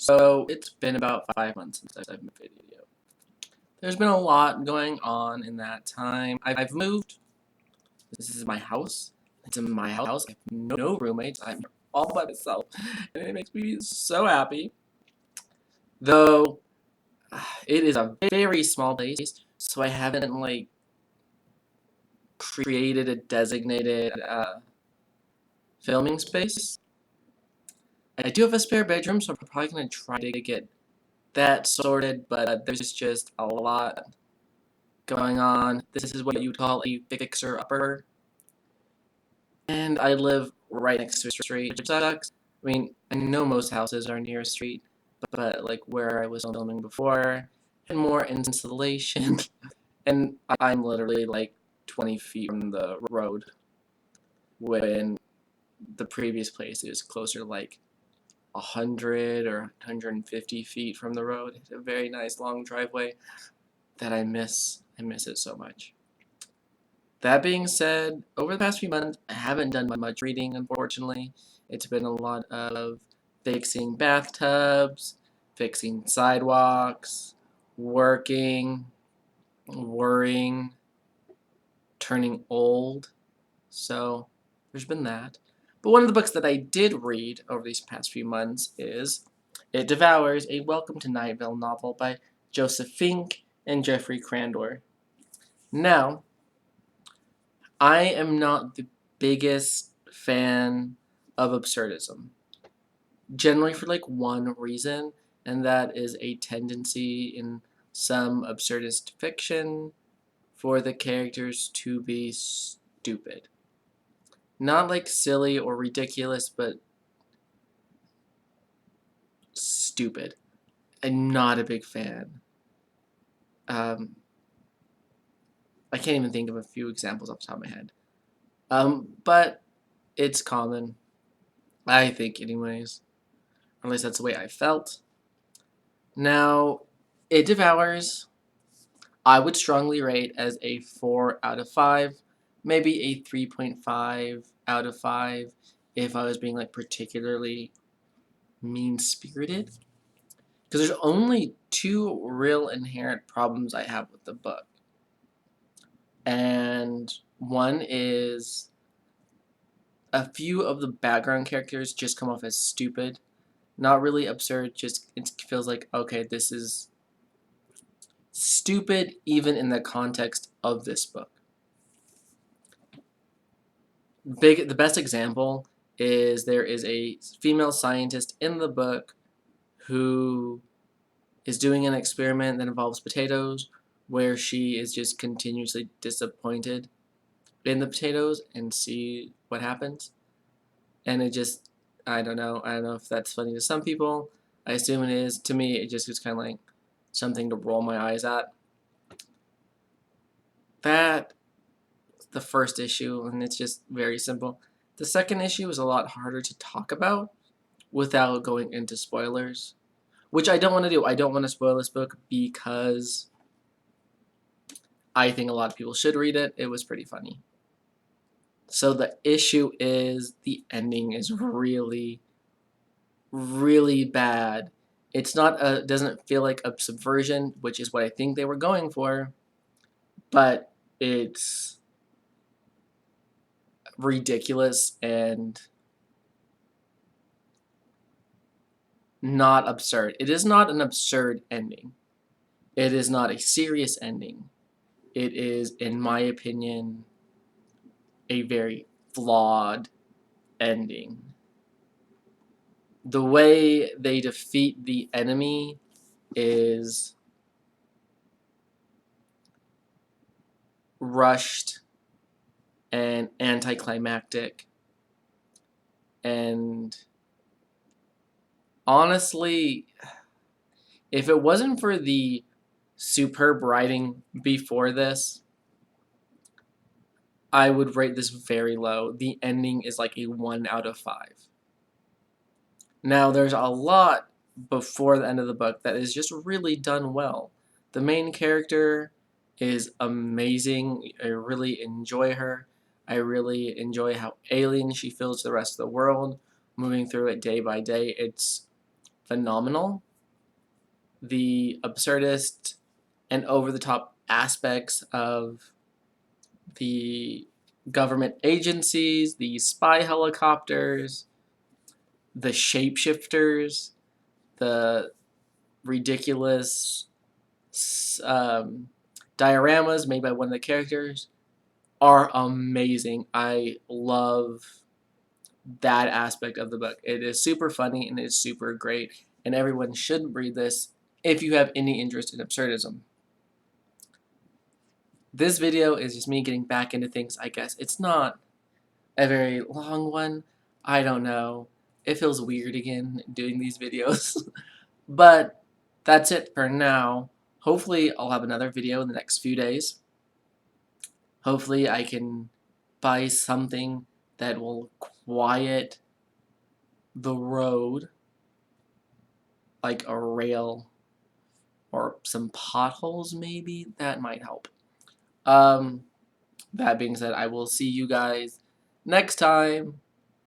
So it's been about 5 months since I've made a video. There's been a lot going on in that time. I've moved. This is my house. It's in my house. I have no roommates. I'm all by myself. And it makes me so happy. Though it is a very small place, so I haven't created a designated filming space. I do have a spare bedroom, so I'm probably gonna try to get that sorted, but there's just a lot going on. This is what you would call a fixer-upper. And I live right next to a street, which sucks. I mean, I know most houses are near a street, but like where I was filming before, and more insulation. And I'm literally like 20 feet from the road, when the previous place is closer to like 100 or 150 feet from the road. It's a very nice long driveway that I miss. I miss it so much. That being said, over the past few months, I haven't done much reading, unfortunately. It's been a lot of fixing bathtubs, fixing sidewalks, working, worrying, turning old. So there's been that. But one of the books that I did read over these past few months is It Devours, a Welcome to Night Vale novel by Joseph Fink and Jeffrey Crandor. Now, I am not the biggest fan of absurdism. Generally for like one reason, and that is a tendency in some absurdist fiction for the characters to be stupid. Not like silly or ridiculous, but stupid. I'm not a big fan. I can't even think of a few examples off the top of my head. But it's common. I think anyways. At least that's the way I felt. Now, It Devours, I would strongly rate as a 4 out of 5. Maybe a 3.5 out of 5 if I was being like particularly mean-spirited. Because there's only two real inherent problems I have with the book. And one is a few of the background characters just come off as stupid. Not really absurd, just it feels like, okay, this is stupid even in the context of this book. The best example is there is a female scientist in the book who is doing an experiment that involves potatoes, where she is just continuously disappointed in the potatoes and see what happens. And it just, I don't know if that's funny to some people. I assume it is. To me, it just was kind of like something to roll my eyes at. That's the first issue, and it's just very simple. The second issue is a lot harder to talk about without going into spoilers, which I don't want to do. I don't want to spoil this book because I think a lot of people should read it. It was pretty funny. So the issue is the ending is really, really bad. It's not doesn't feel like a subversion, which is what I think they were going for, but it's ridiculous and not absurd. It is not an absurd ending. It is not a serious ending. It is, in my opinion, a very flawed ending. The way they defeat the enemy is rushed and anticlimactic, and honestly, if it wasn't for the superb writing before this, I would rate this very low. The ending is like a 1 out of 5. Now, there's a lot before the end of the book that is just really done well. The main character is amazing. I really enjoy her. I really enjoy how alien she feels to the rest of the world, moving through it day by day. It's phenomenal. The absurdist and over-the-top aspects of the government agencies, the spy helicopters, the shapeshifters, the ridiculous dioramas made by one of the characters are amazing. I love that aspect of the book. It is super funny and it is super great, and everyone should read this if you have any interest in absurdism. This video is just me getting back into things, I guess. It's not a very long one. I don't know. It feels weird again doing these videos. But that's it for now. Hopefully I'll have another video in the next few days. Hopefully I can buy something that will quiet the road, like a rail or some potholes maybe. That might help. That being said, I will see you guys next time.